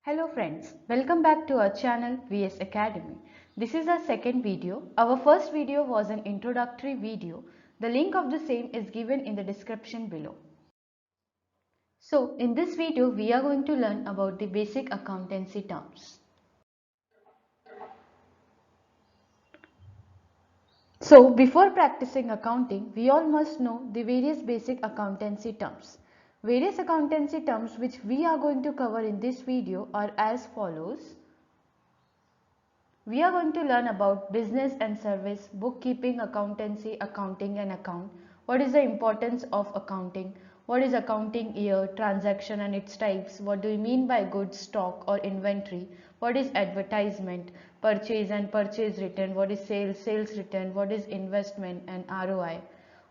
Hello friends, welcome back to our channel VS Academy. This is our second video. Our first video was an introductory video. The link of the same is given in the description below. So in this video we are going to learn about the basic accountancy terms. So before practicing accounting, we all must know the various basic accountancy terms. Various accountancy terms which we are going to cover in this video are as follows. We are going to learn about business and service, bookkeeping, accountancy, accounting and account. What is the importance of accounting? What is accounting year, transaction and its types? What do we mean by goods, stock or inventory? What is advertisement, purchase and purchase return? What is sales, sales return? What is investment and ROI?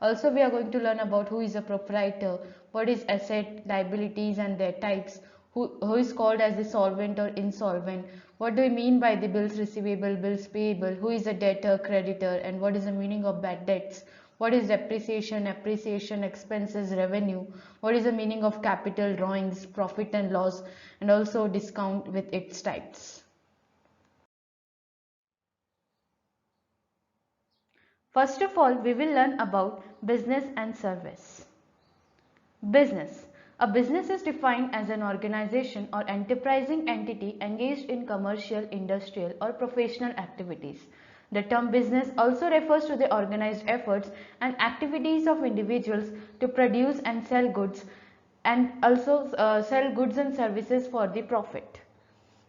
Also, we are going to learn about who is a proprietor, what is asset, liabilities and their types, who is called as the solvent or insolvent, what do we mean by the bills receivable, bills payable, who is a debtor, creditor, and what is the meaning of bad debts, what is depreciation, appreciation, expenses, revenue, what is the meaning of capital, drawings, profit and loss, and also discount with its types. First of all, we will learn about business and service. Business. A business is defined as an organization or enterprising entity engaged in commercial, industrial or professional activities. The term business also refers to the organized efforts and activities of individuals to produce and sell goods and also sell goods and services for the profit.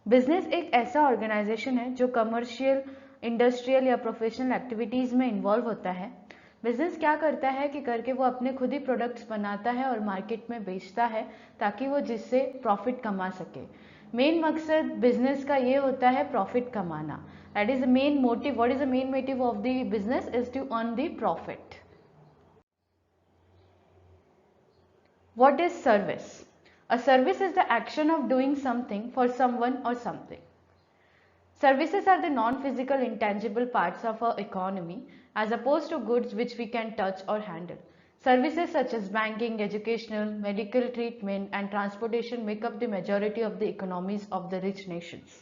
Business एक ऐसा organisation है जो commercial, industrial या professional activities में involve होता है. Business क्या करता है कि करके वो अपने खुद ही प्रोडक्ट्स बनाता है और मार्केट में बेचता है ताकि वो जिससे प्रॉफिट कमा सके. मेन मकसद बिजनेस का ये होता है प्रॉफिट कमाना. That is the main motive. What is the main motive of the business is to earn the profit. What is service? A service is the action of doing something for someone or something. Services are the non-physical intangible parts of our economy as opposed to goods which we can touch or handle. Services such as banking, educational, medical treatment and transportation make up the majority of the economies of the rich nations.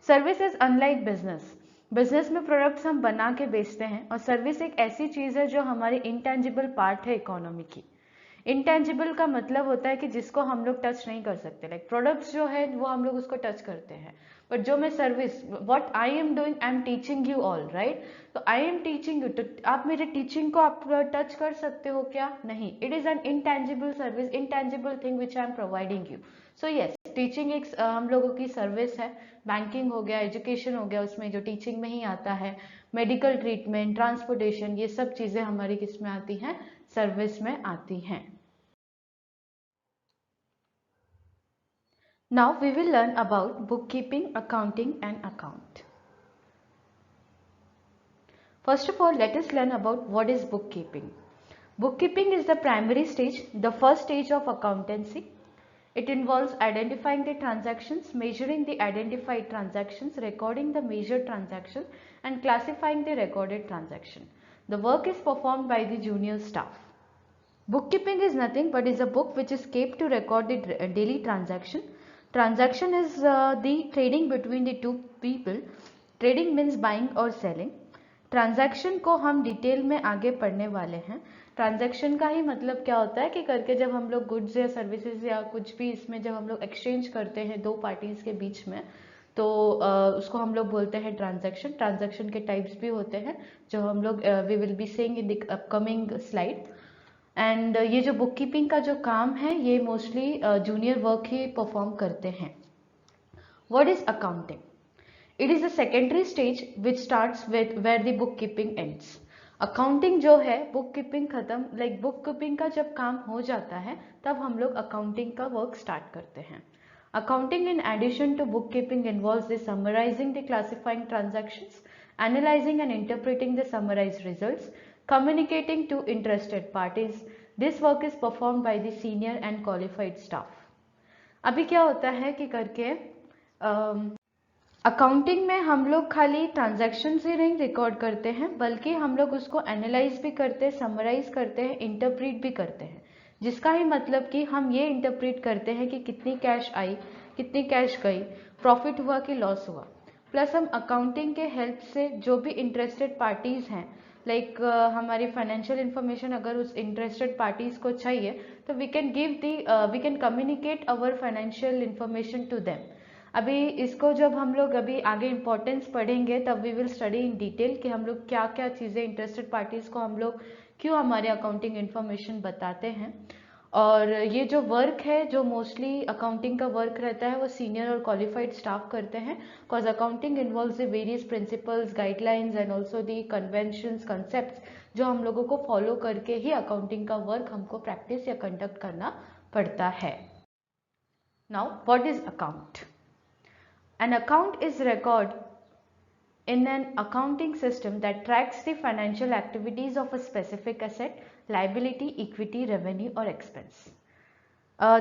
Service is unlike business. Business में products हम बना के बेचते हैं और service एक ऐसी चीज़ है जो हमारी इंटेंजिबल पार्ट है इकोनॉमी की. इंटेंजिबल का मतलब होता है कि जिसको हम लोग टच नहीं कर सकते. लाइक प्रोडक्ट्स जो है वो हम लोग उसको टच करते हैं, बट जो मैं service, what I am doing, I am teaching you all, right. तो आई एम टीचिंग यू, तो आप मेरे टीचिंग को आप टच कर सकते हो क्या? नहीं. It is an intangible service, intangible thing which I am providing you. So yes, teaching एक हम लोगों की सर्विस है. बैंकिंग हो गया, एजुकेशन हो गया, उसमें जो टीचिंग में ही आता है. मेडिकल ट्रीटमेंट, ट्रांसपोर्टेशन, ये सब चीज़ें हमारी किस में आती हैं? सर्विस में आती हैं. Now we will learn about bookkeeping, accounting and account. First of all, let us learn about what is bookkeeping. Bookkeeping is the primary stage, the first stage of accountancy. It involves identifying the transactions, measuring the identified transactions, recording the measured transaction and classifying the recorded transaction. The work is performed by the junior staff. Bookkeeping is nothing but is a book which is kept to record the daily transaction. Transaction is the trading between the two people. Trading means buying और selling. Transaction को हम detail में आगे पढ़ने वाले हैं. Transaction का ही मतलब क्या होता है कि करके जब हम लोग गुड्स या सर्विसेज या कुछ भी इसमें जब हम लोग एक्सचेंज करते हैं दो पार्टीज के बीच में, तो उसको हम लोग बोलते हैं ट्रांजैक्शन. ट्रांजैक्शन के टाइप्स भी होते हैं जो हम लोग we will be saying in the upcoming slide. And ये जो बुक कीपिंग का जो काम है ये मोस्टली जूनियर वर्क ही परफॉर्म करते हैं. What is accounting? It is a secondary stage which starts with where the book keeping ends. Accounting जो है, बुक कीपिंग खत्म, लाइक बुक कीपिंग का जब काम हो जाता है तब हम लोग अकाउंटिंग का वर्क स्टार्ट करते हैं. Accounting in addition to book keeping involves the summarising the classifying transactions, analysing and interpreting the summarised results, communicating to interested parties. This work is performed by the senior and qualified staff. अभी क्या होता है कि करके accounting में हम लोग खाली ट्रांजैक्शन ही नहीं रिकॉर्ड करते हैं बल्कि हम लोग उसको एनालाइज भी करते हैं, समराइज करते हैं, इंटरप्रीट भी करते हैं. जिसका ही मतलब कि हम ये इंटरप्रीट करते हैं कि कितनी कैश आई, कितनी कैश गई, प्रॉफिट हुआ कि लॉस हुआ। प्लस हम अकाउंटिंग के हेल्प से जो भी इंटरेस्टेड पार्टीज हैं, लाइक हमारी फाइनेंशियल इन्फॉर्मेशन अगर उस इंटरेस्टेड पार्टीज को चाहिए तो we can communicate our financial information to them. अभी इसको जब हम लोग अभी आगे इम्पोर्टेंस पढ़ेंगे तब we will study in detail कि हम लोग क्या क्या चीज़ें इंटरेस्टेड पार्टीज को हम लोग क्यों हमारे अकाउंटिंग इन्फॉर्मेशन बताते हैं। और ये जो वर्क है, जो मोस्टली अकाउंटिंग का वर्क रहता है, वो सीनियर और क्वालिफाइड स्टाफ करते हैं, because accounting involves the various principles, guidelines and also the conventions, concepts जो हम लोगों को फॉलो करके ही अकाउंटिंग का वर्क हमको प्रैक्टिस या कंडक्ट करना पड़ता है। Now what is account? An account is record in an accounting system that tracks the financial activities of a specific asset, liability, equity, revenue or expense.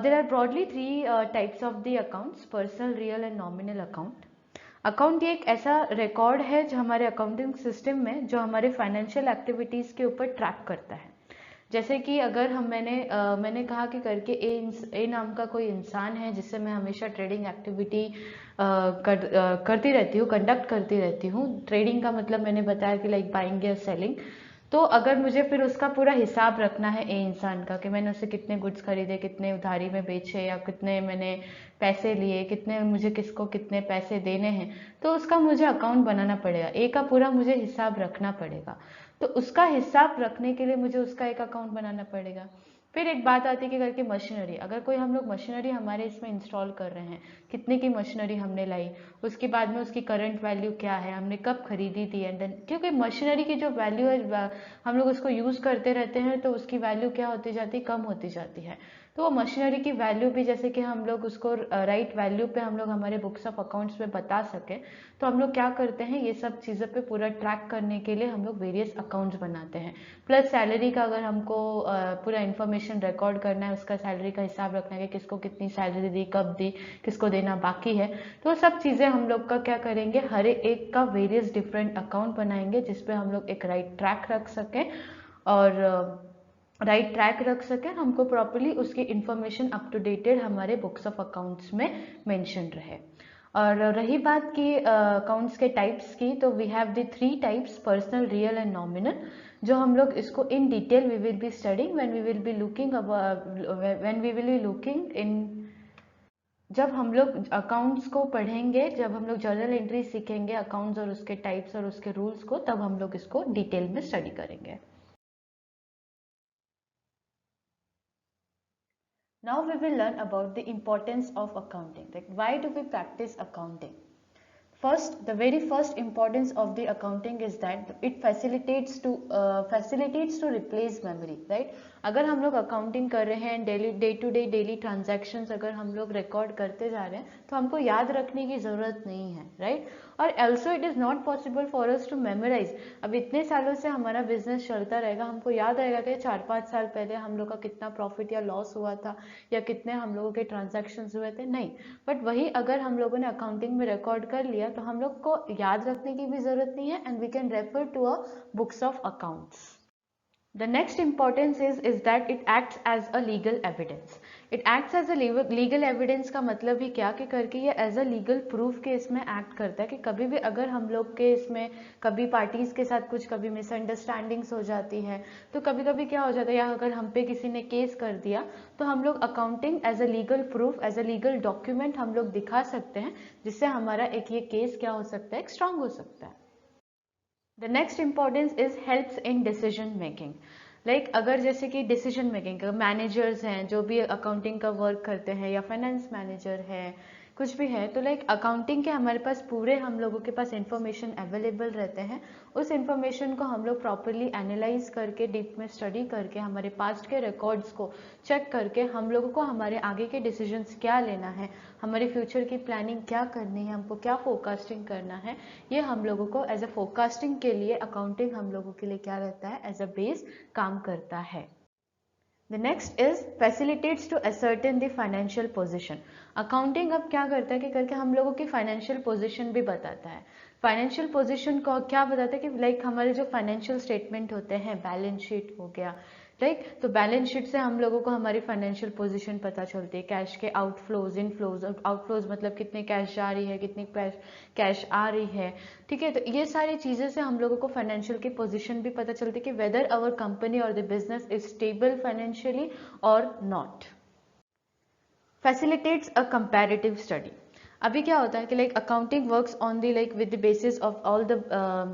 There are broadly three types of the accounts: personal, real and nominal account. Account ये एक ऐसा record है जो हमारे accounting system में जो हमारे financial activities के ऊपर ट्रैक करता है। जैसे कि अगर मैंने कहा कि करके ए नाम का कोई इंसान है जिससे मैं हमेशा ट्रेडिंग एक्टिविटी करती रहती हूँ, कंडक्ट करती रहती हूँ। ट्रेडिंग का मतलब मैंने बताया कि लाइक बाइंग या सेलिंग। तो अगर मुझे फिर उसका पूरा हिसाब रखना है ए इंसान का कि मैंने उससे कितने गुड्स खरीदे, कितने उधारी में बेचे या कितने मैंने पैसे लिए, कितने मुझे किसको कितने पैसे देने हैं, तो उसका मुझे अकाउंट बनाना पड़ेगा। ए का पूरा मुझे हिसाब रखना पड़ेगा। तो उसका हिसाब रखने के लिए मुझे उसका एक अकाउंट बनाना पड़ेगा। फिर एक बात आती है कि करके मशीनरी, अगर कोई हम लोग मशीनरी हमारे इसमें इंस्टॉल कर रहे हैं, कितने की मशीनरी हमने लाई, उसके बाद में उसकी करंट वैल्यू क्या है, हमने कब खरीदी थी, एंड देन क्योंकि मशीनरी की जो वैल्यू है हम लोग उसको यूज़ करते रहते हैं तो उसकी वैल्यू क्या होती जाती है, कम होती जाती है। तो वो मशीनरी की वैल्यू भी जैसे कि हम लोग उसको राइट वैल्यू पे हम लोग हमारे बुक्स ऑफ अकाउंट्स में बता सकें, तो हम लोग क्या करते हैं, ये सब चीज़ों पे पूरा ट्रैक करने के लिए हम लोग वेरियस अकाउंट्स बनाते हैं। प्लस सैलरी का अगर हमको पूरा इन्फॉर्मेशन रिकॉर्ड करना है, उसका सैलरी का हिसाब रखना है कि किसको कितनी सैलरी दी, कब दी, किसको देना बाकी है, तो सब चीज़ें हम लोग का क्या करेंगे, हर एक का वेरियस डिफरेंट अकाउंट बनाएंगे जिसपे हम लोग एक राइट ट्रैक रख सकें और राइट ट्रैक रख सकें, हमको प्रॉपरली उसकी इन्फॉर्मेशन अप टू डेटेड हमारे बुक्स ऑफ अकाउंट्स में मेंशन रहे। और रही बात की अकाउंट्स के टाइप्स की, तो we have the three types: personal, real and nominal, जो हम लोग इसको in detail we will be studying when we will be looking in, जब हम लोग अकाउंट्स को पढ़ेंगे, जब हम लोग जर्नल एंट्री सीखेंगे अकाउंट्स और उसके टाइप्स और उसके रूल्स को, तब हम लोग इसको डिटेल में स्टडी करेंगे। Now we will learn about the importance of accounting. Like, why do we practice accounting? First, the very first importance of the accounting is that it facilitates to replace memory, right? अगर हम लोग accounting कर रहे हैं, day to day daily transactions अगर हम लोग record करते जा रहे हैं तो हमको याद रखने की ज़रूरत नहीं है, राइट? और also it is not possible for us to memorise. अब इतने सालों से हमारा बिजनेस चलता रहेगा, हमको याद रहेगा कि 4-5 साल पहले हम लोग का कितना प्रॉफिट या लॉस हुआ था या कितने हम लोगों के ट्रांजैक्शंस हुए थे, नहीं। बट वही अगर हम लोगों ने अकाउंटिंग में रिकॉर्ड कर लिया तो हम लोग को याद रखने की भी जरूरत नहीं है, and we can refer to a books of accounts. The next importance is that it acts as a legal evidence. It acts as a legal evidence का मतलब ही क्या कि करके ये एज अ लीगल प्रूफ के इसमें एक्ट करता है कि कभी भी अगर हम लोग के इसमें कभी पार्टीज के साथ कुछ कभी मिसअंडरस्टैंडिंग्स हो जाती है, तो कभी कभी क्या हो जाता है, या अगर हम पे किसी ने केस कर दिया तो हम लोग accounting as a legal proof, as a legal document हम लोग दिखा सकते हैं, जिससे हमारा एक ये केस क्या हो सकता है, स्ट्रांग हो सकता है। The next importance is helps in decision making. Like अगर जैसे कि डिसीजन मेकिंग मैनेजर्स हैं जो भी अकाउंटिंग का वर्क करते हैं या फाइनेंस मैनेजर है, कुछ भी है, तो लाइक अकाउंटिंग के हमारे पास पूरे हम लोगों के पास इंफॉर्मेशन अवेलेबल रहते हैं। उस इंफॉर्मेशन को हम लोग प्रॉपरली एनालाइज करके, डीप में स्टडी करके, हमारे पास्ट के रिकॉर्ड्स को चेक करके हम लोगों को हमारे आगे के डिसीजंस क्या लेना है, हमारे फ्यूचर की प्लानिंग क्या करनी है, हमको क्या फोरकास्टिंग करना है, ये हम लोगों को एज अ फोरकास्टिंग के लिए अकाउंटिंग हम लोगों के लिए क्या रहता है, एज अ बेस काम करता है। The next is facilitates to ascertain the financial position. Accounting अब क्या करता है कि करके हम लोगों की फाइनेंशियल पोजीशन भी बताता है। फाइनेंशियल पोजीशन को क्या बताता है कि लाइक हमारे जो फाइनेंशियल स्टेटमेंट होते हैं, बैलेंस शीट हो गया, राइट। तो बैलेंस शीट से हम लोगों को हमारी फाइनेंशियल पोजीशन पता चलती है, कैश के आउटफ्लोज, इनफ्लोज। आउटफ्लोज मतलब कितने कैश जा रही है, कितनी कैश आ रही है, ठीक है। तो ये सारी चीज़ें से हम लोगों को फाइनेंशियल की पोजीशन भी पता चलती है कि वेदर आवर कंपनी और the business is stable financially or not. Facilitates a comparative study. अभी क्या होता है कि like accounting works on the like with the basis of all the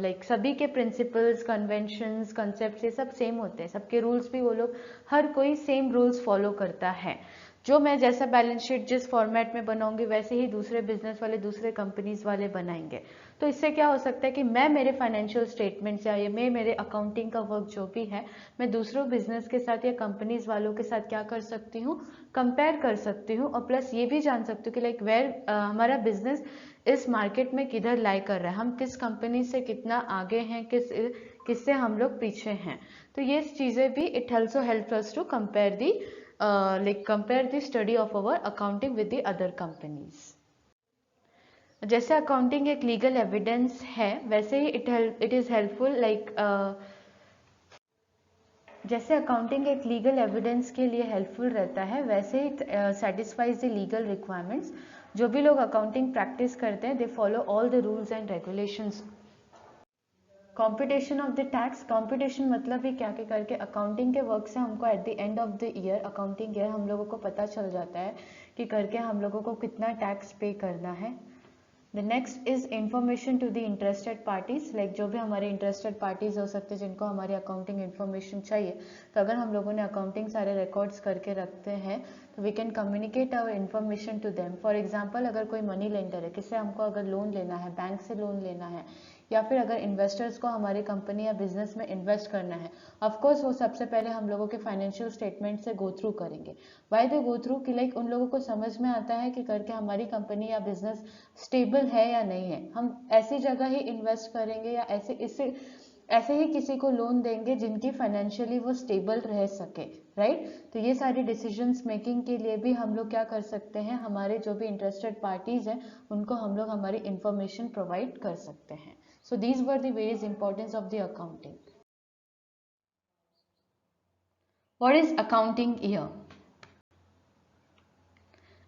like सभी के प्रिंसिपल्स, कन्वेंशंस, कंसेप्ट ये सब सेम होते हैं, सबके रूल्स भी वो लोग, हर कोई सेम रूल्स फॉलो करता है। जो मैं जैसा बैलेंस शीट जिस फॉर्मेट में बनाऊंगी वैसे ही दूसरे बिजनेस वाले, दूसरे कंपनीज वाले बनाएंगे। तो इससे क्या हो सकता है कि मैं मेरे फाइनेंशियल स्टेटमेंट्स या ये मैं मेरे अकाउंटिंग का वर्क जो भी है मैं दूसरों बिजनेस के साथ या कंपनीज वालों के साथ क्या कर सकती हूँ, कंपेयर कर सकती हूँ। और प्लस ये भी जान सकती हूँ कि लाइक वेयर हमारा बिजनेस इस मार्केट में किधर लाई कर रहा है, हम किस कंपनी से कितना आगे हैं, किससे हम लोग पीछे हैं। तो ये चीज़ें भी it also help us to compare the compare the study of our accounting with the other companies। जैसे अकाउंटिंग एक लीगल एविडेंस है वैसे ही इट इज हेल्पफुल लाइक जैसे अकाउंटिंग एक लीगल एविडेंस के लिए हेल्पफुल रहता है वैसे ही सेटिस्फाइज द लीगल रिक्वायरमेंट्स। जो भी लोग अकाउंटिंग प्रैक्टिस करते हैं they follow all the rules and regulations. Competition of the tax. Competition मतलब ही क्या कि करके अकाउंटिंग के वर्क से हमको at the end of the year, accounting year, हम लोगों को पता चल जाता है कि करके हम लोगों को कितना टैक्स पे करना है। The next is information to the interested parties. Like जो भी हमारे इंटरेस्टेड पार्टीज हो सकते हैं जिनको हमारी अकाउंटिंग इन्फॉर्मेशन चाहिए, तो अगर हम लोगों ने अकाउंटिंग सारे रिकॉर्ड्स करके रखते हैं तो we can communicate our information to them. For example अगर कोई मनी लेंडर है, किससे हमको अगर लोन लेना है, बैंक से लोन लेना है, या फिर अगर इन्वेस्टर्स को हमारी कंपनी या बिजनेस में इन्वेस्ट करना है, ऑफकोर्स वो सबसे पहले हम लोगों के फाइनेंशियल स्टेटमेंट से गो थ्रू करेंगे। वाई दे गो थ्रू कि लाइक उन लोगों को समझ में आता है कि करके हमारी कंपनी या बिजनेस स्टेबल है या नहीं है, हम ऐसी जगह ही इन्वेस्ट करेंगे या ऐसे ही किसी को लोन देंगे जिनकी फाइनेंशियली वो स्टेबल रह सके, राइट। तो ये सारी डिसीजंस मेकिंग के लिए भी हम लोग क्या कर सकते हैं, हमारे जो भी इंटरेस्टेड पार्टीज हैं उनको हम लोग हमारी इंफॉर्मेशन प्रोवाइड कर सकते हैं। So these were the various importance of the accounting. What is accounting year?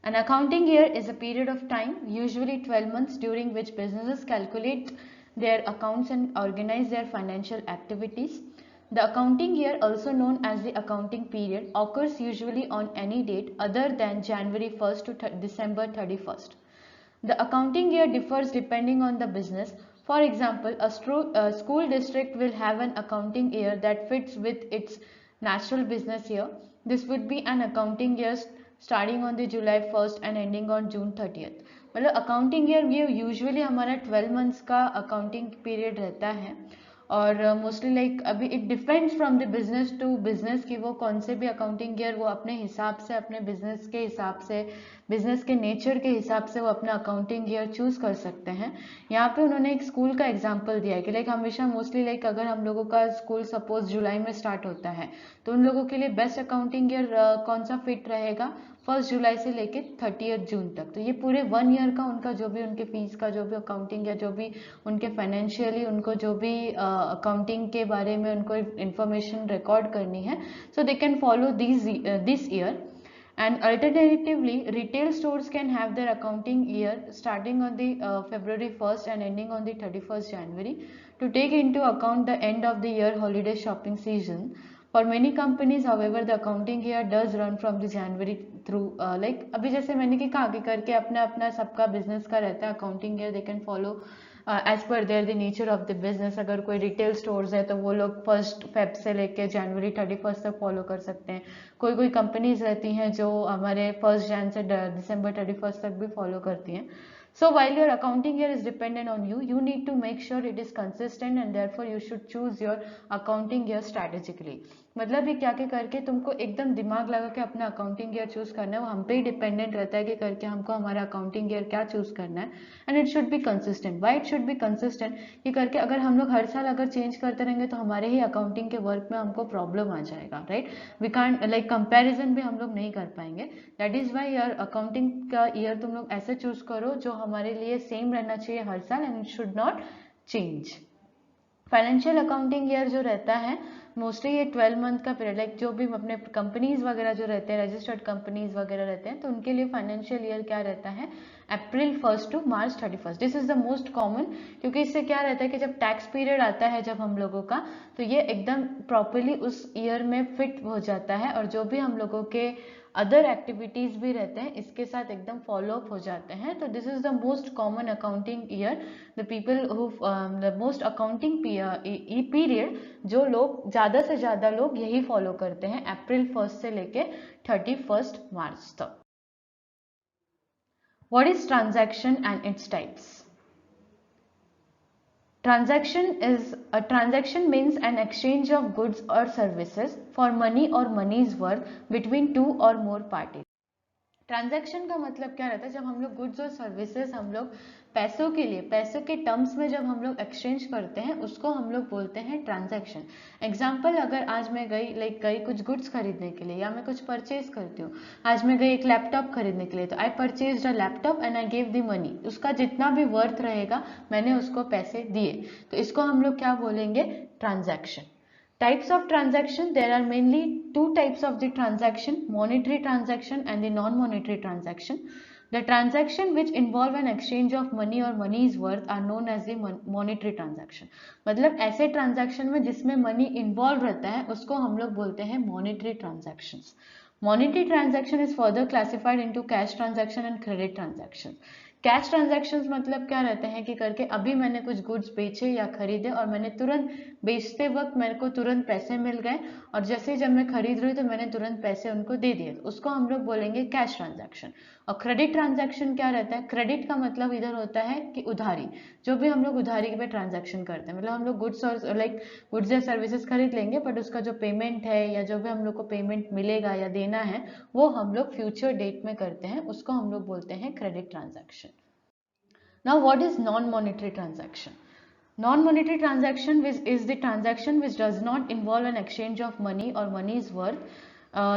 An accounting year is a period of time, usually 12 months, during which businesses calculate their accounts and organize their financial activities. The accounting year, also known as the accounting period, occurs usually on any date other than January 1st to December 31st. The accounting year differs depending on the business. For example, a school district will have an accounting year that fits with its national business year. This would be an accounting year starting on the July 1st and ending on June 30th. मतलब accounting year ये usually हमारा 12 months का accounting period रहता है और mostly like अभी it depends from the business to business कि वो कौन से भी अकाउंटिंग ईयर वो अपने हिसाब से, अपने बिजनेस के हिसाब से, बिजनेस के नेचर के हिसाब से वो अपना अकाउंटिंग ईयर चूज कर सकते हैं। यहाँ पे उन्होंने एक स्कूल का एग्जांपल दिया है कि लाइक हमेशा मोस्टली लाइक अगर हम लोगों का स्कूल सपोज जुलाई में स्टार्ट होता है तो उन लोगों के लिए बेस्ट अकाउंटिंग ईयर कौन सा फिट रहेगा, 1 जुलाई से लेके 30 जून तक। तो ये पूरे 1 ईयर का उनका जो भी उनके फीस का जो भी अकाउंटिंग या जो भी उनके फाइनेंशियली उनको जो भी अकाउंटिंग के बारे में उनको इंफॉर्मेशन रिकॉर्ड करनी है, so they can follow this year. And alternatively, retail stores can have their accounting year starting on the February 1st and ending on the 31st January to take into account the end of the year holiday shopping season. For many companies, however, the accounting year does run from the January through like अभी जैसे मैंने कि आगे करके अपना अपना सबका business का रहता है accounting year, they can follow as per their the nature of the business. अगर कोई रिटेल स्टोर्स है तो वो लोग 1 फेब से लेके जनवरी 31st तक फॉलो कर सकते हैं। कोई कंपनीज रहती हैं जो हमारे 1 जन से दिसंबर 31st तक भी फॉलो करती हैं। So while your accounting year is dependent on you, you need to make sure it is consistent and therefore you should choose your accounting year strategically. मतलब ये क्या के करके तुमको एकदम दिमाग लगा के अपना अकाउंटिंग ईयर चूज करना है, वो हम पे ही डिपेंडेंट रहता है कि करके हमको हमारा अकाउंटिंग ईयर क्या चूज करना है। And it should be consistent. Why it should be consistent कि करके अगर हम लोग हर साल अगर चेंज करते रहेंगे तो हमारे ही अकाउंटिंग के वर्क में हमको प्रॉब्लम आ जाएगा, right. We can't like comparison भी हम लोग नहीं कर पाएंगे। दैट इज वाई यार अकाउंटिंग का ईयर तुम लोग ऐसे चूज करो जो हमारे लिए सेम रहना चाहिए हर साल and it should not change. Financial accounting year जो रहता है मोस्टली ये 12 मंथ का पीरियड, लाइक जो भी अपने कंपनीज वगैरह जो रहते हैं, रजिस्टर्ड कंपनीज वगैरह रहते हैं, तो उनके लिए फाइनेंशियल ईयर क्या रहता है, April 1 to March 31। This is the most common, क्योंकि इससे क्या रहता है कि जब टैक्स पीरियड आता है जब हम लोगों का, तो ये एकदम प्रॉपरली उस ईयर में फिट हो जाता है, और जो भी हम लोगों के अदर एक्टिविटीज भी रहते हैं इसके साथ एकदम फॉलो अप हो जाते हैं। तो this is the most common accounting year, the people who the most accounting period, जो लोग ज्यादा से ज्यादा लोग यही फॉलो करते हैं अप्रैल 1 से लेके 31 मार्च तक। What is transaction and its types? Transaction means an exchange of goods or services for money or money's worth between two or more parties. Transaction का मतलब क्या रहता है, जब हम लोग गुड्स और सर्विसेज हम लोग पैसों के लिए, पैसों के टर्म्स में जब हम लोग एक्सचेंज करते हैं उसको हम लोग बोलते हैं ट्रांजैक्शन। एग्जाम्पल, अगर आज मैं गई कुछ गुड्स खरीदने के लिए, या मैं कुछ परचेज करती हूँ, आज मैं गई एक लैपटॉप खरीदने के लिए, तो I purchase a laptop and I give the money, उसका जितना भी वर्थ रहेगा मैंने उसको पैसे दिए, तो इसको हम लोग क्या बोलेंगे, transaction. Types of transaction, there are mainly two types of the transaction, monetary transaction and the non-monetary transaction. The transaction which involve an exchange of money or money's worth are known as the monetary transaction. मतलब ऐसे transaction में जिसमें money involved रहता है उसको हम लोग बोलते हैं monetary transactions. Monetary transaction is further classified into cash transaction and credit transaction. Cash transactions मतलब क्या रहते हैं कि करके अभी मैंने कुछ गुड्स बेचे या खरीदे और मैंने तुरंत बेचते वक्त मेरे को तुरंत पैसे मिल गए, और जैसे जब मैं खरीद रही तो मैंने तुरंत पैसे उनको दे दिए, तो उसको हम लोग बोलेंगे कैश ट्रांजैक्शन। और क्रेडिट ट्रांजैक्शन क्या रहता है, क्रेडिट का मतलब इधर होता है कि उधारी, जो भी हम लोग उधारी पे ट्रांजैक्शन करते हैं, मतलब हम लोग गुड्स और गुड्स या सर्विसेज खरीद लेंगे, बट उसका जो पेमेंट है या जो भी हम लोग को पेमेंट मिलेगा या देना है वो हम लोग फ्यूचर डेट में करते हैं, उसको हम लोग बोलते हैं credit transaction. Now, what is non-monetary transaction? Non-monetary transaction is the transaction which does not involve an exchange of money or money's worth.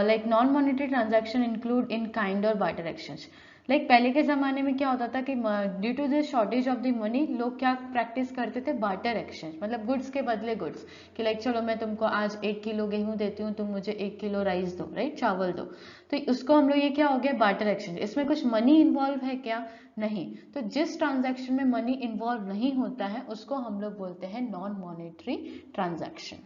Like non-monetary transaction include in kind or barter exchange. Like पहले के ज़माने में क्या होता था कि due to the shortage of the money लोग क्या प्रैक्टिस करते थे, बार्टर एक्सचेंज, मतलब गुड्स के बदले गुड्स, कि लाइक चलो मैं तुमको आज 1 किलो गेहूं देती हूँ, तुम मुझे 1 किलो राइस दो, राइट, चावल दो, तो उसको हम लोग, ये क्या हो गया, बार्टर एक्सचेंज। इसमें कुछ मनी इन्वॉल्व है क्या, नहीं, तो जिस ट्रांजैक्शन में मनी इन्वॉल्व नहीं होता है उसको हम लोग बोलते हैं non monetary transaction.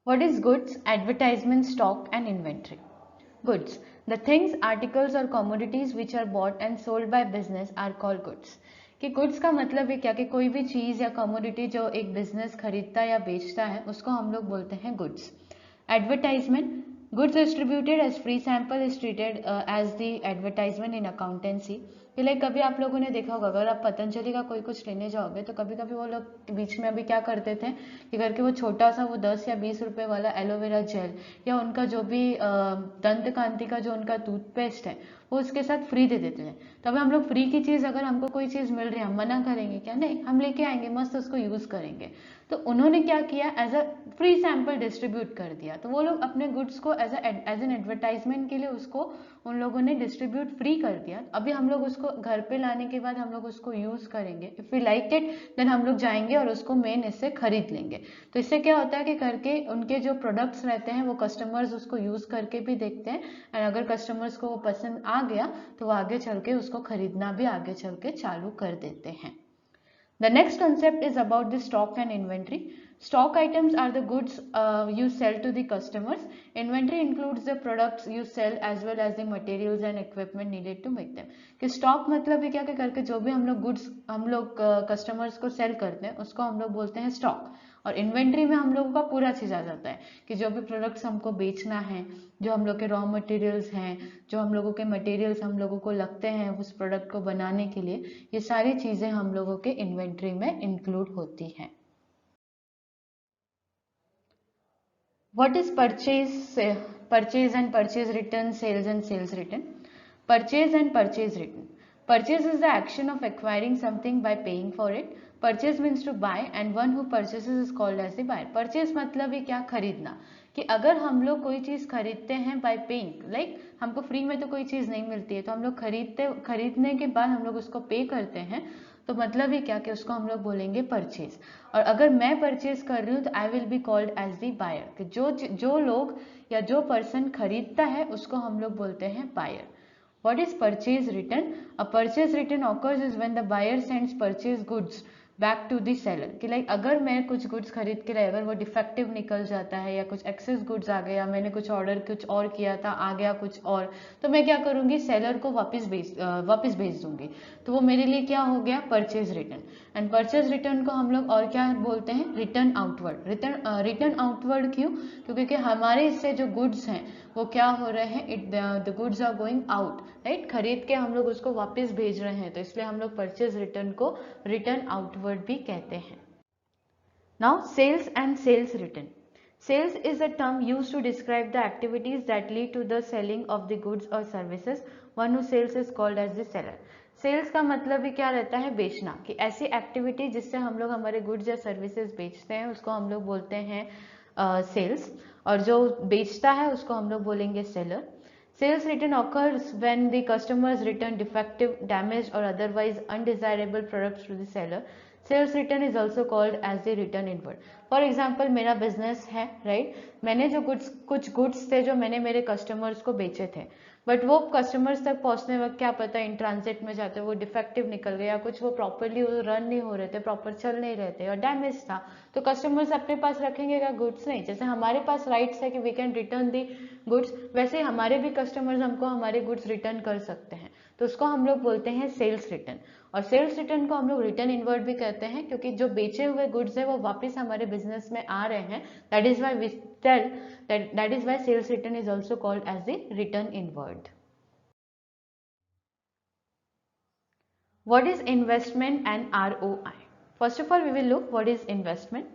What is goods, advertisement, stock and inventory? Goods. The things, articles or commodities which are bought and sold by business are called goods. कि गुड्स का मतलब है क्या, कि कोई भी चीज या कमोडिटी जो एक बिजनेस खरीदता या बेचता है उसको हम लोग बोलते हैं goods. Advertisement, goods distributed as free sample is treated as the advertisement in accountancy. Like कभी आप लोगों ने देखा होगा, अगर आप पतंजलि का कोई कुछ लेने जाओगे तो कभी कभी वो लोग बीच में अभी क्या करते थे कि करके वो छोटा सा वो 10 या 20 रुपए वाला एलोवेरा जेल या उनका जो भी दंत कांति का जो उनका टूथपेस्ट है वो उसके साथ फ्री दे देते हैं। तो अभी हम लोग फ्री की चीज, अगर हमको कोई चीज मिल रही है हम मना करेंगे क्या, नहीं, हम लेके आएंगे, मस्त उसको यूज करेंगे। तो उन्होंने क्या किया, as a free sample distribute कर दिया, तो वो लोग अपने गुड्स को एज एन एडवर्टाइजमेंट के लिए उसको उन लोगों ने डिस्ट्रीब्यूट फ्री कर दिया। अभी हम लोग उसको घर पे लाने के बाद हम लोग उसको यूज करेंगे, if we like it then हम लोग जाएंगे और उसको मेन इससे खरीद लेंगे। तो इससे क्या होता है कि करके उनके जो प्रोडक्ट्स रहते हैं वो कस्टमर्स उसको यूज करके भी देखते हैं, एंड अगर कस्टमर्स को वो पसंद आ गया तो वो आगे चल के उसको खरीदना भी आगे चल के चालू कर देते हैं। The next concept is about the stock and inventory. Stock items are the goods you sell to the customers. Inventory includes the products you sell as well as the materials and equipment needed to make them. कि stock मतलब है क्या, कि करके जो भी हम लोग goods हम लोग customers को sell करते हैं उसको हम लोग बोलते हैं stock। और इन्वेंट्री में हम लोगों का पूरा चीज आ जाता है कि जो भी प्रोडक्ट्स हमको बेचना है, जो हम लोग के रॉ मटेरियल्स हैं, जो हम लोगों के मटेरियल्स हम लोगों को लगते हैं उस प्रोडक्ट को बनाने के लिए, ये सारी चीजें हम लोगों के इन्वेंट्री में इंक्लूड होती हैं। What is purchase and purchase return, sales and sales return? Purchase and purchase return. Purchase is the action of acquiring something by paying for it. Purchase means to buy and one who purchases is called as the buyer. Purchase मतलब है क्या, खरीदना, कि अगर हम लोग कोई चीज खरीदते हैं by paying, like हमको फ्री में तो कोई चीज नहीं मिलती है, तो हम लोग खरीदने के बाद हम लोग उसको पे करते हैं, तो मतलब ही क्या कि उसको हम लोग बोलेंगे परचेज। और अगर मैं परचेज कर रही हूँ तो I will be called as the buyer, कि जो लोग या जो पर्सन खरीदता है उसको हम लोग बोलते हैं buyer. What is purchase return? A purchase return occurs is when the buyer sends purchase goods back to the seller. कि लाइक अगर मैं कुछ गुड्स खरीद के लाया, अगर वो डिफेक्टिव निकल जाता है या कुछ एक्सेस गुड्स आ गया, मैंने कुछ ऑर्डर कुछ और किया था, आ गया कुछ और, तो मैं क्या करूंगी, सेलर को वापस भेज दूंगी। तो वो मेरे लिए क्या हो गया, purchase return. And purchase return को हम लोग और क्या बोलते हैं, रिटर्न आउटवर्ड। रिटर्न आउटवर्ड क्यों, क्योंकि हमारे इससे जो गुड्स हैं वो क्या हो रहे हैं, the goods are going out, right, खरीद के हम लोग उसको वापस भेज रहे हैं, तो इसलिए हम लोग परचेज रिटर्न को रिटर्न आउटवर्ड भी कहते हैं। Now sales and sales return. Sales is a term used to describe the activities that lead to the selling of the goods or services. One who sells is called as the seller. Sales का मतलब भी क्या रहता है, बेचना, कि ऐसी activity जिससे हम लोग हमारे गुड्स या सर्विसेज बेचते हैं उसको हम लोग बोलते हैं सेल्स, और जो बेचता है उसको हम लोग बोलेंगे seller. Sales return occurs when the customers return defective, damaged or otherwise undesirable products to the seller. Sales return is also called as the return inward. For example, मेरा बिजनेस है, राइट, मैंने जो कुछ गुड्स थे जो मैंने मेरे customers को बेचे थे, बट वो कस्टमर्स तक पहुंचने वक्त क्या पता इन ट्रांजिट में जाते वो डिफेक्टिव निकल गया, कुछ वो प्रॉपरली रन नहीं हो रहे थे, प्रॉपर चल नहीं रहे थे और डैमेज था, तो कस्टमर्स अपने पास रखेंगे क्या गुड्स, नहीं। जैसे हमारे पास राइट्स है कि we can return the goods, वैसे हमारे भी कस्टमर्स हमको हमारे गुड्स रिटर्न कर सकते हैं, तो उसको हम लोग बोलते हैं सेल्स रिटर्न। और सेल्स रिटर्न को हम लोग रिटर्न इनवर्ड भी कहते हैं, क्योंकि जो बेचे हुए गुड्स है वो वापस हमारे बिजनेस में आ रहे हैं, that is why we tell that is why sales return is also called as the return inward. What is investment and ROI? First of all, we will look what is investment.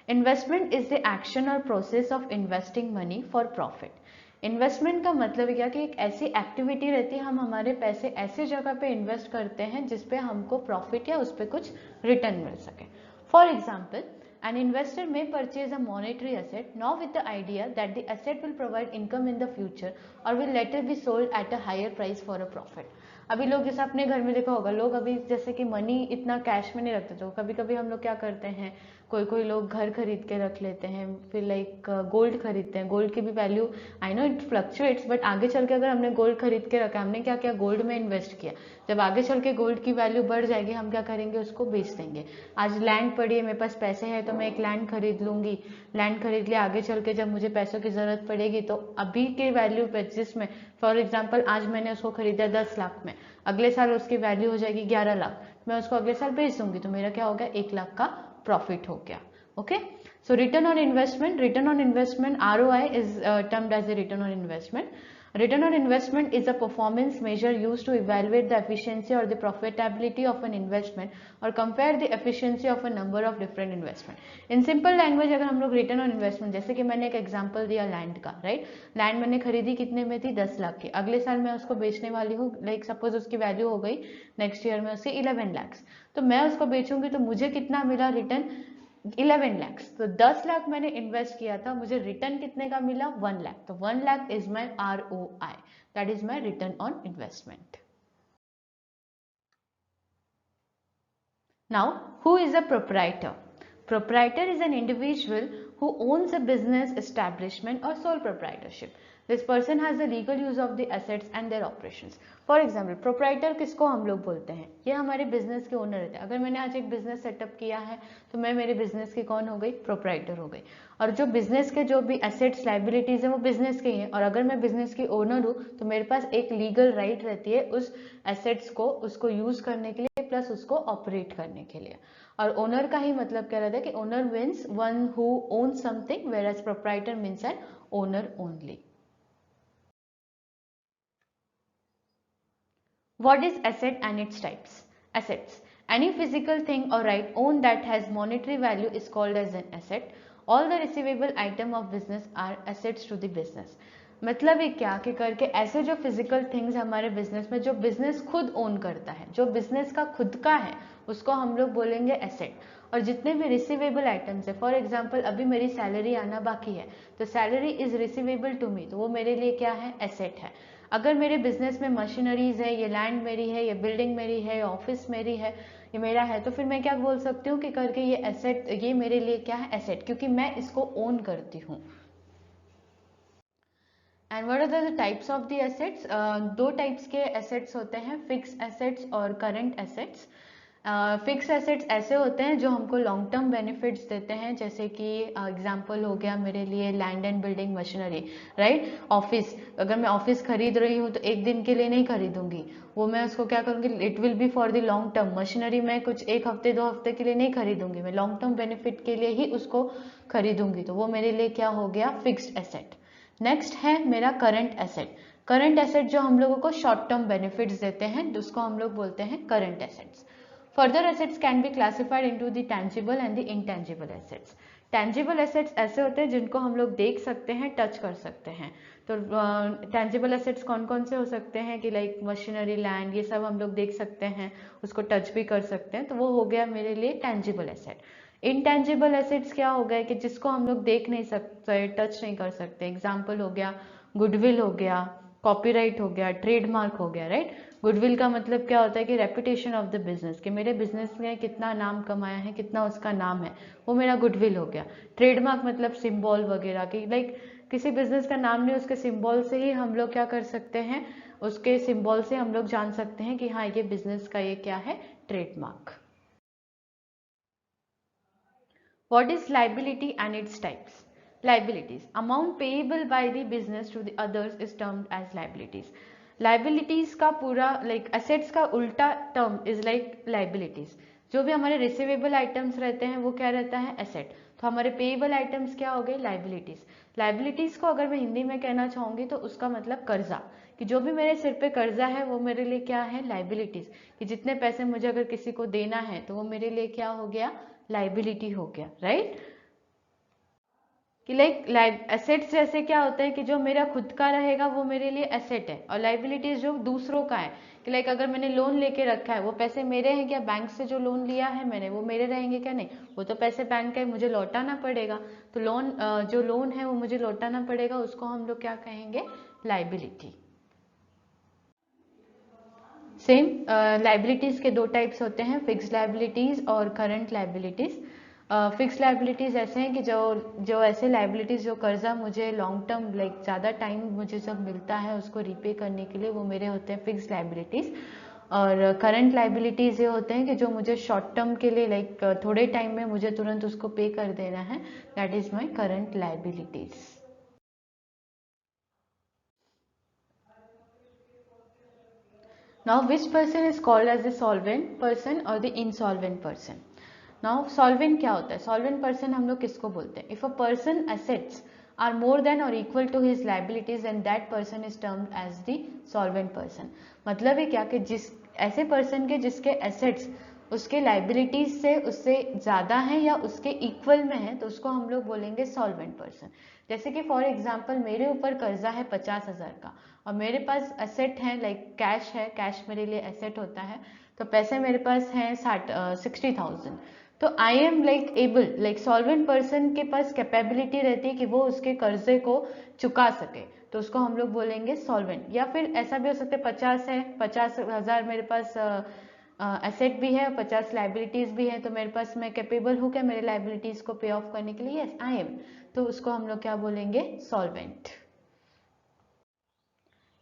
Investment is the action or process of investing money for profit. Investment का मतलब क्या कि एक ऐसी activity रहती है, हम हमारे पैसे ऐसी जगह पे इन्वेस्ट करते हैं जिसपे हमको प्रॉफिट या उस पर कुछ रिटर्न मिल सके। For example, an investor may purchase a monetary asset now with the idea that the asset will provide income in the future or will later be sold at a higher price for a profit. अभी लोग जैसे अपने घर में देखा होगा, लोग अभी जैसे कि मनी इतना कैश में नहीं रखते, तो कभी कभी हम लोग क्या करते हैं, कोई लोग घर खरीद के रख लेते हैं, फिर लाइक गोल्ड खरीदते हैं। गोल्ड की भी value, I know it fluctuates, but आगे चल के अगर हमने गोल्ड खरीद के रखा, हमने क्या किया, गोल्ड में इन्वेस्ट किया, जब आगे चल के गोल्ड की वैल्यू बढ़ जाएगी हम क्या करेंगे, उसको बेच देंगे। आज लैंड पड़ी है, मेरे पास पैसे हैं तो मैं एक लैंड खरीद लूंगी, लैंड खरीद लिया, आगे चल के जब मुझे पैसों की जरूरत पड़ेगी तो अभी के वैल्यू पे, जिसमें फॉर एग्जाम्पल आज मैंने उसको खरीदा 10 लाख में, अगले साल उसकी वैल्यू हो जाएगी 11 लाख, मैं उसको अगले साल बेच दूंगी तो मेरा क्या हो गया, 1 लाख का प्रॉफिट हो गया। Okay, so return on investment ROI is termed as the return on investment. Return on investment is a performance measure used to evaluate the efficiency or the profitability of an investment or compare the efficiency of a number of different investment. In simple language अगर हम लोग return on investment, जैसे कि मैंने एक example दिया land का, right, land मैंने खरीदी कितने में थी, 10 लाख की, अगले साल मैं उसको बेचने वाली हूँ, लाइक सपोज उसकी वैल्यू हो गई नेक्स्ट ईयर में उसकी 11 लाख, तो मैं उसको बेचूंगी तो मुझे कितना मिला रिटर्न, 11 लाख। तो 10 लाख मैंने इन्वेस्ट किया था, मुझे रिटर्न कितने का मिला, 1 लाख, तो 1 lakh is my ROI, that is my return on investment. Now, who is a proprietor? Proprietor is an individual who owns a business establishment or sole proprietorship. This person has the legal use of the assets and their operations. For example, proprietor किसको हम लोग बोलते हैं, ये हमारे business के owner रहते हैं। अगर मैंने आज एक बिजनेस सेटअप किया है तो मैं मेरे बिजनेस की कौन हो गई, प्रोप्राइटर हो गई, और जो बिजनेस के जो भी एसेट्स लाइबिलिटीज है वो बिजनेस के ही है, और अगर मैं बिजनेस की ओनर हूँ तो मेरे पास एक लीगल राइट रहती है उस एसेट्स को, उसको यूज करने के लिए प्लस उसको ऑपरेट करने के लिए। और ओनर का ही मतलब क्या रहता है कि owner means one who own something, whereas proprietor means an owner only. What is asset and its types? Assets. Any physical thing or right owned that has monetary value is called as an asset. All the receivable item of business are assets to the business. मतलब ये क्या कि करके ऐसे जो physical things हमारे business में, जो बिजनेस खुद ओन करता है, जो बिजनेस का खुद का है, उसको हम लोग बोलेंगे एसेट। और जितने भी रिसीवेबल आइटम्स है, फॉर एग्जांपल अभी मेरी सैलरी आना बाकी है तो salary is receivable to me, तो वो मेरे लिए क्या है, एसेट है। अगर मेरे बिजनेस में मशीनरीज है, ये लैंड मेरी है, ये बिल्डिंग मेरी है, ऑफिस मेरी है, ये मेरा है, तो फिर मैं क्या बोल सकती हूँ कि करके ये एसेट, ये मेरे लिए क्या है, एसेट, क्योंकि मैं इसको ओन करती हूँ। And what are the types of the assets? दो टाइप्स के एसेट्स होते हैं, फिक्स एसेट्स और करंट एसेट्स। फिक्स एसेट्स ऐसे होते हैं जो हमको लॉन्ग टर्म बेनिफिट्स देते हैं, जैसे कि एग्जांपल हो गया मेरे लिए land and building machinery, right. Office, अगर मैं ऑफिस खरीद रही हूँ तो एक दिन के लिए नहीं खरीदूंगी, वो मैं उसको क्या करूंगी, it will be for the long term. Machinery मैं कुछ एक हफ्ते 2 हफ्ते के लिए नहीं खरीदूंगी, मैं लॉन्ग टर्म बेनिफिट के लिए ही उसको खरीदूंगी, तो वो मेरे लिए क्या हो गया, फिक्स्ड एसेट। नेक्स्ट है मेरा करंट एसेट। करंट एसेट जो हम लोगों को शॉर्ट टर्म बेनिफिट्स देते हैं, जिसको हम लोग बोलते हैं current assets. Further assets can be classified into the tangible and the intangible assets. Tangible assets ऐसे होते हैं जिनको हम लोग देख सकते हैं, टच कर सकते हैं। तो टैंजिबल एसेट्स कौन कौन से हो सकते हैं कि लाइक मशीनरी, लैंड, ये सब हम लोग देख सकते हैं, उसको टच भी कर सकते हैं, तो वो हो गया मेरे लिए टैंजिबल एसेट। इनटैंजिबल एसेट्स क्या हो गए कि जिसको हम लोग देख नहीं सकते, टच नहीं कर सकते। एग्जाम्पल हो गया गुडविल हो गया, कॉपीराइट हो गया, ट्रेडमार्क हो गया, राइट। गुडविल का मतलब क्या होता है कि रेपुटेशन ऑफ द बिजनेस, कि मेरे बिजनेस ने कितना नाम कमाया है, कितना उसका नाम है, वो मेरा गुडविल हो गया। ट्रेडमार्क मतलब सिंबल वगैरह की, लाइक किसी बिजनेस का नाम नहीं, उसके सिंबल से ही हम लोग क्या कर सकते हैं, उसके सिंबल से हम लोग जान सकते हैं कि हाँ ये बिजनेस का ये क्या है, trademark. What is liability and its types? Liabilities. Amount payable by the business to the others is termed as liabilities. Liabilities का पूरा assets का उल्टा term is liabilities. जो भी हमारे receivable items रहते हैं वो क्या रहता है, asset. तो हमारे payable items क्या हो गए, liabilities. Liabilities को अगर मैं हिंदी में कहना चाहूँगी तो उसका मतलब कर्जा, कि जो भी मेरे सिर पे कर्जा है वो मेरे लिए क्या है, liabilities. कि जितने पैसे मुझे अगर किसी को देना है तो वो मेरे लिए क्या हो गया, लाइबिलिटी हो गया, राइट। कि एसेट्स जैसे क्या होता है कि जो मेरा खुद का रहेगा वो मेरे लिए एसेट है, और लाइबिलिटीज जो दूसरों का है, कि अगर मैंने लोन लेके रखा है, वो पैसे मेरे हैं क्या, बैंक से जो लोन लिया है मैंने वो मेरे रहेंगे क्या, नहीं, वो तो पैसे बैंक का है, मुझे लौटाना पड़ेगा। तो जो लोन है वो मुझे लौटाना पड़ेगा, उसको हम लोग क्या कहेंगे, लाइबिलिटी। सेम लाइबिलिटीज के दो टाइप्स होते हैं, फिक्स्ड लाइबिलिटीज और करंट लाइबिलिटीज। फिक्स लाइबिलिटीज ऐसे हैं कि जो ऐसे लाइबिलिटीज, जो कर्जा मुझे लॉन्ग टर्म ज़्यादा टाइम मुझे जब मिलता है उसको रीपे करने के लिए, वो मेरे होते हैं फिक्स लाइबिलिटीज। और करंट लाइबिलिटीज ये होते हैं कि जो मुझे शॉर्ट टर्म के लिए थोड़े टाइम में मुझे तुरंत उसको पे कर देना है, that is my current liabilities. Now, which person is called as the solvent person or the insolvent person? Now, solvent क्या होता है, solvent person हम लोग किसको बोलते हैं? If a person assets are more than or equal to his liabilities, then that person is termed as the solvent person. मतलब है क्या कि जिस ऐसे person के जिसके assets उसके लाइबिलिटीज से उससे ज़्यादा है या उसके इक्वल में है, तो उसको हम लोग बोलेंगे सॉल्वेंट पर्सन। जैसे कि फॉर एग्जांपल मेरे ऊपर कर्जा है 50,000 का, और मेरे पास एसेट है कैश है, कैश मेरे लिए एसेट होता है, तो पैसे मेरे पास हैं 60,000। तो I am able, solvent person के पास कैपेबिलिटी रहती है कि वो उसके कर्जे को चुका सके, तो उसको हम लोग बोलेंगे सॉल्वेंट। या फिर ऐसा भी हो सकता है 50 है, 50,000 मेरे पास एसेट भी है, 50 लाइबिलिटीज भी है, तो मेरे पास मैं कैपेबल हूँ क्या मेरे लाइबिलिटीज को पे ऑफ करने के लिए, यस आई एम, तो उसको हम लोग क्या बोलेंगे, सॉल्वेंट।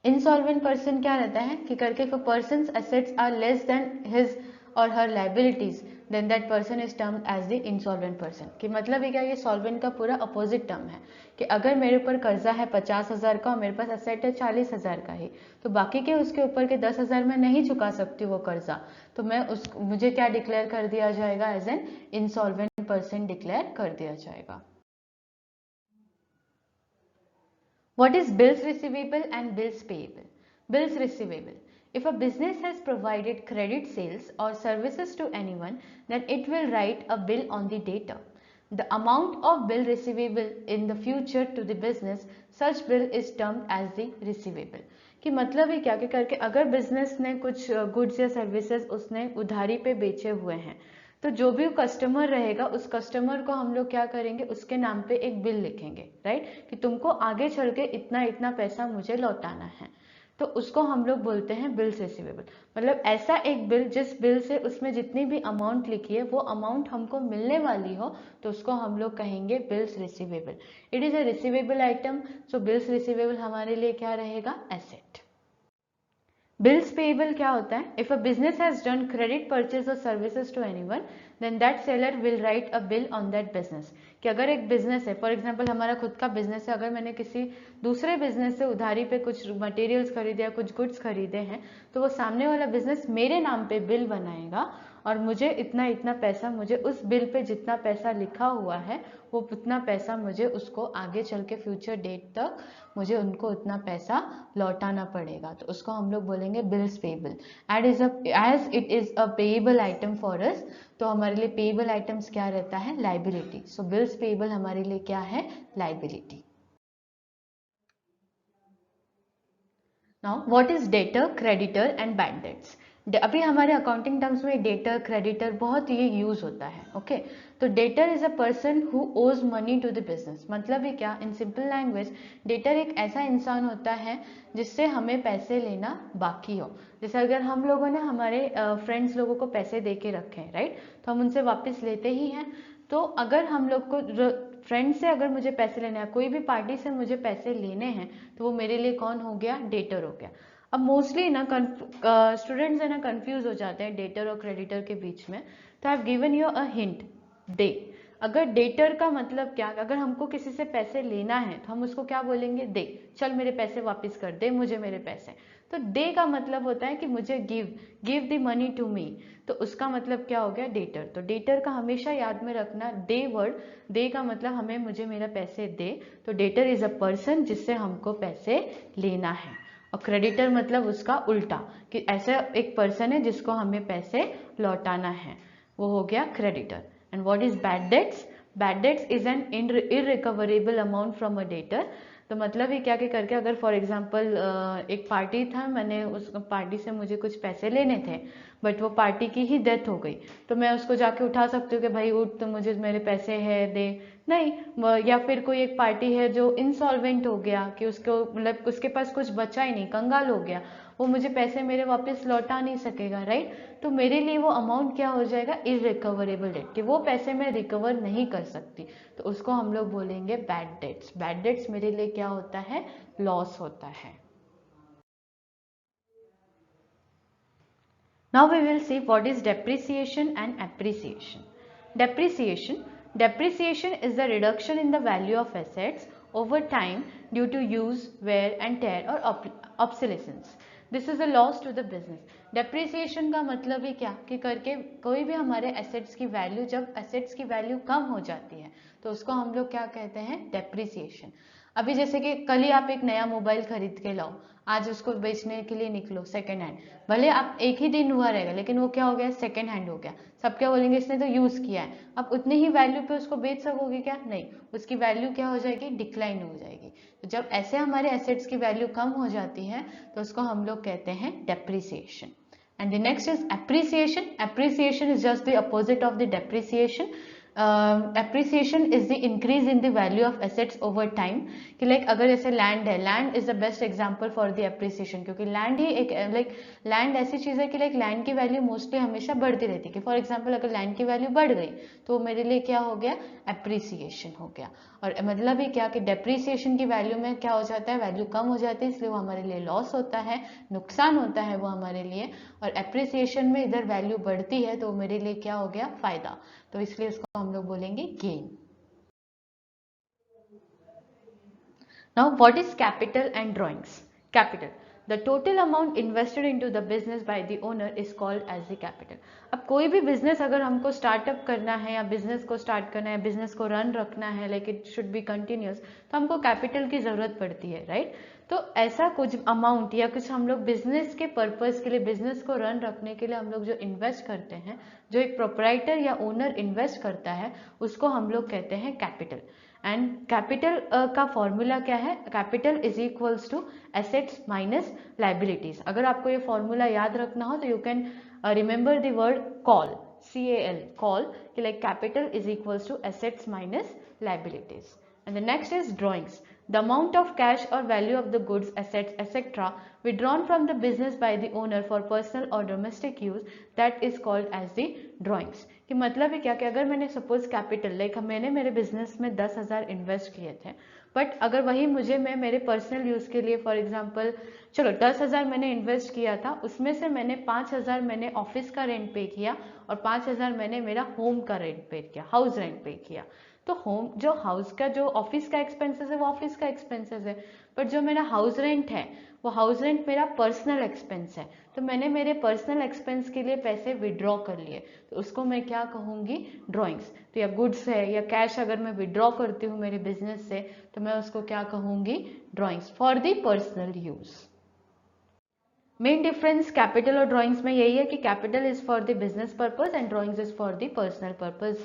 इंसॉल्वेंट पर्सन क्या रहता है कि करके if a person's assets are less than his or her liabilities, then that person is termed as the insolvent person. कि मतलब है क्या, ये सॉल्वेंट का पूरा अपोजिट टर्म है, कि अगर मेरे ऊपर कर्जा है 50,000 का और मेरे पास एसेट है 40,000 का ही, तो बाकी के उसके ऊपर के 10,000 में नहीं चुका सकती वो कर्जा, तो मुझे क्या डिक्लेयर कर दिया जाएगा, as an insolvent person declare कर दिया जाएगा। What is bills receivable and bills payable? Bills receivable. If a business has provided credit sales or services to anyone, then it will write a bill on the data. The amount of bill receivable in the future to the business, such bill is termed as the receivable. कि मतलब है क्या कि करके अगर business ने कुछ goods या सर्विसेज उसने उधारी पे बेचे हुए हैं, तो जो भी कस्टमर रहेगा उस कस्टमर को हम लोग क्या करेंगे, उसके नाम पे एक बिल लिखेंगे, राइट, कि तुमको आगे चल के इतना इतना पैसा मुझे लौटाना है। तो उसको हम लोग बोलते हैं बिल्स रिसीवेबल। मतलब ऐसा एक बिल जिस बिल से उसमें जितनी भी अमाउंट लिखी है वो अमाउंट हमको मिलने वाली हो, तो उसको हम लोग कहेंगे bills receivable. It is a receivable item, so bills receivable हमारे लिए क्या रहेगा, एसेट। बिल्स पेएबल क्या होता है, if a business has done credit purchase or services to anyone then that seller will write a bill on that business. कि अगर एक बिजनेस है, फॉर एग्जांपल हमारा खुद का बिजनेस है, अगर मैंने किसी दूसरे बिजनेस से उधारी पे कुछ मटेरियल्स खरीदे या कुछ गुड्स खरीदे हैं, तो वो सामने वाला बिजनेस मेरे नाम पे बिल बनाएगा और मुझे इतना इतना पैसा, मुझे उस बिल पे जितना पैसा लिखा हुआ है वो उतना पैसा मुझे उसको आगे चल के फ्यूचर डेट तक मुझे उनको उतना पैसा लौटाना पड़ेगा, तो उसको हम लोग बोलेंगे bills payable. As it is a payable item for us, तो हमारे लिए पेएबल आइटम्स क्या रहता है, लाइबिलिटी। सो बिल्स पेएबल हमारे लिए क्या है, liability. Now what is debtor, creditor and bad debts. अभी हमारे अकाउंटिंग टर्म्स में डेटर क्रेडिटर बहुत ये यूज होता है। ओके तो debtor is a person who owes money to the business. मतलब ये क्या, इन सिंपल लैंग्वेज डेटर एक ऐसा इंसान होता है जिससे हमें पैसे लेना बाकी हो। जैसे अगर हम लोगों ने हमारे फ्रेंड्स लोगों को पैसे दे के रखे हैं, राइट, तो हम उनसे वापस लेते ही हैं। तो अगर हम लोग को फ्रेंड से अगर मुझे पैसे लेने हैं, कोई भी पार्टी से मुझे पैसे लेने हैं, तो वो मेरे लिए कौन हो गया, डेटर हो गया। अब मोस्टली ना स्टूडेंट्स है ना कंफ्यूज हो जाते हैं डेटर और क्रेडिटर के बीच में। तो I have given you a hint, दे। अगर डेटर का मतलब क्या, अगर हमको किसी से पैसे लेना है तो हम उसको क्या बोलेंगे, दे, चल मेरे पैसे वापस कर दे मुझे मेरे पैसे। तो दे का मतलब होता है कि मुझे give the money to me, तो उसका मतलब क्या हो गया, डेटर। तो डेटर का हमेशा याद में रखना, दे वर्ड, दे का मतलब हमें मुझे मेरा पैसे दे। तो डेटर इज अ पर्सन जिससे हमको पैसे लेना है। और क्रेडिटर मतलब उसका उल्टा, कि ऐसा एक पर्सन है जिसको हमें पैसे लौटाना है, वो हो गया creditor. And what is bad debts, bad debts is an irrecoverable amount from a debtor. तो मतलब ये क्या कि करके, अगर फॉर एग्जांपल एक पार्टी था, मैंने उस पार्टी से मुझे कुछ पैसे लेने थे, बट वो पार्टी की ही डेथ हो गई, तो मैं उसको जाके उठा सकती हूँ कि भाई उठ, तो मुझे मेरे पैसे है दे, नहीं। या फिर कोई एक पार्टी है जो इंसॉल्वेंट हो गया, कि उसको मतलब उसके पास कुछ बचा ही नहीं, कंगाल हो गया, वो मुझे पैसे मेरे वापस लौटा नहीं सकेगा, राइट। तो मेरे लिए वो अमाउंट क्या हो जाएगा, इररिकवरेबल डेट, कि वो पैसे मैं रिकवर नहीं कर सकती, तो उसको हम लोग बोलेंगे बैड डेट्स। बैड डेट्स मेरे लिए क्या होता है, लॉस होता है। Now we will see what is depreciation and appreciation. Depreciation. Depreciation is the reduction in the value of assets over time due to use, wear and tear or obsolescence. This is a loss to the business. Depreciation का मतलब ही क्या, कि करके कोई भी हमारे assets की value, जब assets की value कम हो जाती है तो उसको हम लोग क्या कहते हैं, depreciation. अभी जैसे कि कल ही आप एक नया मोबाइल खरीद के लाओ, आज उसको बेचने के लिए निकलो सेकेंड हैंड, भले आप एक ही दिन हुआ रहेगा लेकिन वो क्या हो गया, सेकेंड हैंड हो गया। सब क्या बोलेंगे, इसने तो यूज किया है। अब उतनी ही वैल्यू पे उसको बेच सकोगे क्या, नहीं, उसकी वैल्यू क्या हो जाएगी, डिक्लाइन हो जाएगी। तो जब ऐसे हमारे एसेट्स की वैल्यू कम हो जाती है तो उसको हम लोग कहते हैं depreciation. And the next is appreciation. Appreciation is just the opposite of the depreciation. Appreciation is the increase in the value of assets over time. कि like अगर जैसे लैंड है, land is the best example for the appreciation, क्योंकि land ही एक land ऐसी चीज है कि लैंड की वैल्यू मोस्टली हमेशा बढ़ती रहती है। कि फॉर एग्जांपल अगर लैंड की वैल्यू बढ़ गई तो मेरे लिए क्या हो गया, एप्रिसिएशन हो गया। और मतलब ही क्या कि डेप्रिसिएशन की वैल्यू में क्या हो जाता है, वैल्यू कम हो जाती है, इसलिए वो हमारे लिए लॉस होता है, नुकसान होता है वो हमारे लिए। और एप्रिसिएशन में इधर वैल्यू बढ़ती है तो मेरे लिए क्या हो गया, फायदा, तो इसलिए उसको हम लोग बोलेंगे gain. Now, what is capital and drawings? Capital. The total amount invested into the business by the owner is called as the capital. अब कोई भी बिजनेस अगर हमको स्टार्टअप करना है या बिजनेस को स्टार्ट करना है, बिजनेस को रन रखना है, like it should be continuous, तो हमको कैपिटल की जरूरत पड़ती है, राइट। तो ऐसा कुछ अमाउंट या कुछ हम लोग बिजनेस के पर्पस के लिए, बिजनेस को रन रखने के लिए हम लोग जो इन्वेस्ट करते हैं, जो एक प्रोप्राइटर या ओनर इन्वेस्ट करता है, उसको हम लोग कहते हैं कैपिटल। एंड कैपिटल का फॉर्मूला क्या है, capital is equals to assets minus liabilities. अगर आपको ये फॉर्मूला याद रखना हो तो you can remember the word call, CAL, call, कि like capital is equals to assets minus liabilities. And the next is drawings. The amount of cash or value of the goods, assets, etc. withdrawn from the business by the owner for personal or domestic use, that is called as the drawings. कि मतलब है क्या कि अगर मैंने suppose capital like मैंने मेरे business में 10,000 इन्वेस्ट किए थे, बट अगर वही मुझे मैं मेरे पर्सनल यूज के लिए फॉर एग्जांपल चलो 10,000 मैंने इन्वेस्ट किया था, उसमें से मैंने 5,000 मैंने ऑफिस का रेंट पे किया और 5,000 मैंने मेरा होम का रेंट पे किया, हाउस रेंट पे किया। तो होम जो हाउस का जो ऑफिस का एक्सपेंसेस है वो ऑफिस का एक्सपेंसेस है, बट जो मेरा हाउस रेंट है वो हाउस रेंट मेरा पर्सनल एक्सपेंस है। तो मैंने मेरे पर्सनल एक्सपेंस के लिए पैसे विड्रॉ कर लिए, तो उसको मैं क्या कहूँगी, ड्रॉइंग्स। तो या गुड्स है या कैश अगर मैं विड्रॉ करती हूँ मेरे बिजनेस से तो मैं उसको क्या कहूँगी, drawings for the personal use. Main difference capital और ड्रॉइंग्स में यही है कि capital is for the business purpose and drawings is for the personal purpose.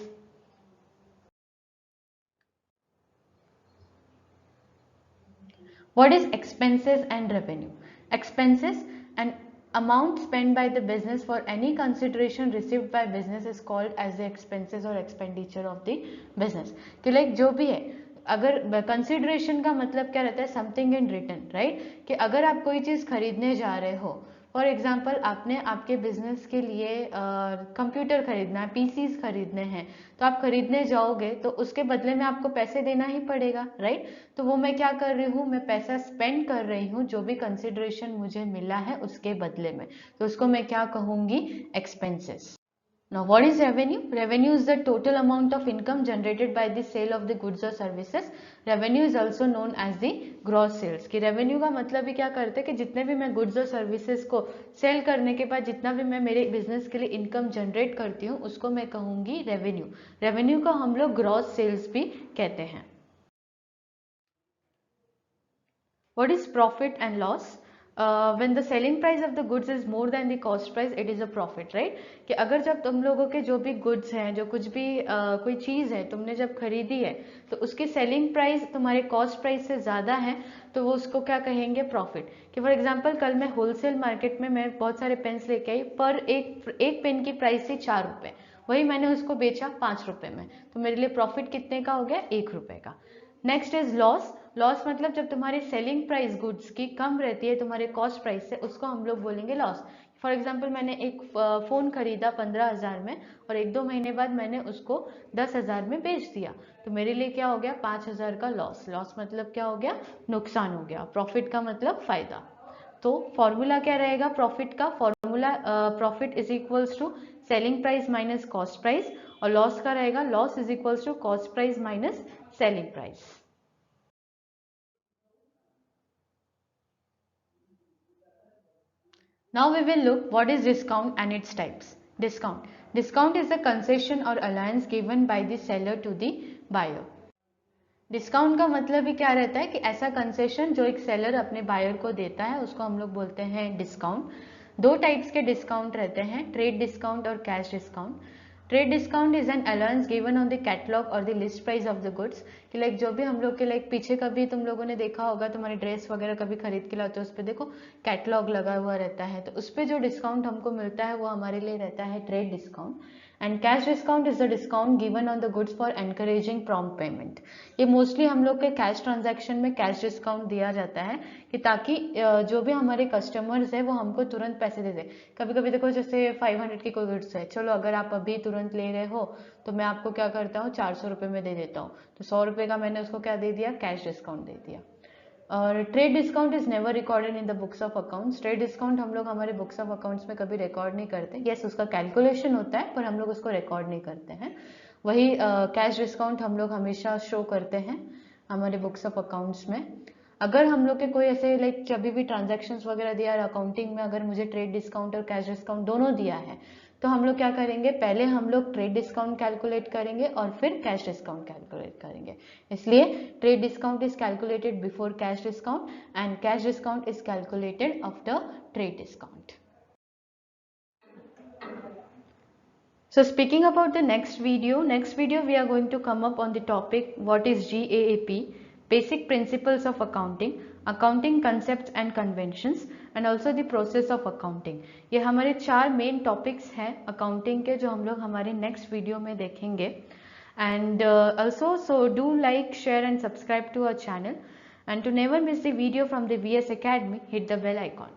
What is expenses and revenue? Expenses, an amount spent by the business for any consideration received by business is called as the expenses or expenditure of the business. कि like जो भी है, अगर consideration का मतलब क्या रहता है, समथिंग इन रिटर्न, राइट। कि अगर आप कोई चीज़ खरीदने जा रहे हो, फॉर एग्जाम्पल आपने आपके बिजनेस के लिए कंप्यूटर खरीदना है, पीसीज खरीदने हैं, तो आप खरीदने जाओगे तो उसके बदले में आपको पैसे देना ही पड़ेगा, राइट। तो वो मैं क्या कर रही हूँ, मैं पैसा स्पेंड कर रही हूँ जो भी कंसिडरेशन मुझे मिला है उसके बदले में, तो उसको मैं क्या कहूँगी, expenses. Now, what is revenue? Revenue is the total amount of income generated by the sale of the goods or services. Revenue is also known as the gross sales. कि revenue का मतलब ही क्या करते हैं कि जितने भी मैं goods और services को सेल करने के बाद जितना भी मैं मेरे बिजनेस के लिए इनकम जनरेट करती हूँ उसको मैं कहूँगी रेवेन्यू। रेवेन्यू को हम लोग ग्रॉस सेल्स भी कहते हैं। What is profit and loss? When the selling price of the goods is more than the cost price, it is a profit, right? कि अगर जब तुम लोगों के जो भी गुड्स हैं, जो कुछ भी कोई चीज़ है तुमने जब खरीदी है तो उसकी सेलिंग प्राइस तुम्हारे कॉस्ट प्राइस से ज़्यादा है तो वो उसको क्या कहेंगे, प्रॉफिट। कि फॉर एग्जांपल कल मैं होलसेल मार्केट में मैं बहुत सारे पेन्स लेके आई, पर एक पेन की प्राइस थी 4 रुपये, वही मैंने उसको बेचा 5 रुपये में, तो मेरे लिए प्रॉफिट कितने का हो गया, 1 रुपये का। Next is loss. लॉस मतलब जब तुम्हारी सेलिंग प्राइस गुड्स की कम रहती है तुम्हारे कॉस्ट प्राइस से, उसको हम लोग बोलेंगे लॉस। फॉर एग्जाम्पल मैंने एक फ़ोन खरीदा 15,000 में और 1-2 महीने बाद मैंने उसको 10,000 में बेच दिया, तो मेरे लिए क्या हो गया, 5,000 का लॉस। लॉस मतलब क्या हो गया, नुकसान हो गया। प्रॉफिट का मतलब फायदा। तो फॉर्मूला क्या रहेगा प्रॉफिट का, formula profit is equals to selling price minus cost price, और लॉस का रहेगा loss is equals to cost price minus selling price. Now we will look what is discount and its types. Discount. Discount is a concession or allowance given by the seller to the buyer. Discount का मतलब ही क्या रहता है कि ऐसा concession जो एक seller अपने बायर को देता है उसको हम लोग बोलते हैं डिस्काउंट। दो टाइप्स के डिस्काउंट रहते हैं, ट्रेड डिस्काउंट और cash discount. Trade discount is an allowance given on the catalogue or the list price of the goods. कि लाइक जो भी हम लोग के लाइक पीछे कभी तुम लोगों ने देखा होगा, तुम्हारी ड्रेस वगैरह कभी खरीद के लाते हो उस पर देखो कैटलॉग लगा हुआ रहता है, तो उस पर जो डिस्काउंट हमको मिलता है वो हमारे लिए रहता है trade discount. And cash discount is the discount given on the goods for encouraging prompt payment. ये मोस्टली हम लोग के कैश ट्रांजैक्शन में कैश डिस्काउंट दिया जाता है कि ताकि जो भी हमारे कस्टमर्स है वो हमको तुरंत पैसे दे दे। कभी कभी देखो जैसे 500 की कोई गुड्स है, चलो अगर आप अभी तुरंत ले रहे हो तो मैं आपको क्या करता हूँ 400 रुपये में दे देता हूँ, तो 100 रुपये का मैंने उसको क्या दे दिया, कैश डिस्काउंट दे दिया। और trade discount is never recorded in the books of accounts. Trade discount हम लोग हमारे बुक्स ऑफ अकाउंट्स में कभी रिकॉर्ड नहीं करते। यस, उसका कैलकुलेशन होता है पर हम लोग उसको रिकॉर्ड नहीं करते हैं। वही कैश डिस्काउंट हम लोग हमेशा शो करते हैं हमारे बुक्स ऑफ अकाउंट्स में। अगर हम लोग के कोई ऐसे लाइक जब भी ट्रांजैक्शंस वगैरह दिया है अकाउंटिंग में, अगर मुझे ट्रेड डिस्काउंट और कैश डिस्काउंट दोनों दिया है तो हम लोग क्या करेंगे, पहले हम लोग ट्रेड डिस्काउंट कैलकुलेट करेंगे और फिर कैश डिस्काउंट कैलकुलेट करेंगे। इसलिए trade discount is calculated before cash discount and cash discount is calculated after trade discount. So speaking about the next video we are going to come up on the topic what is GAAP, basic principles of accounting, accounting concepts and conventions and also the process of accounting। ये हमारे 4 main topics हैं accounting के जो हम लोग हमारे next video में देखेंगे। And also so do like, share and subscribe to our channel And to never miss the video from the VS Academy, hit the bell icon.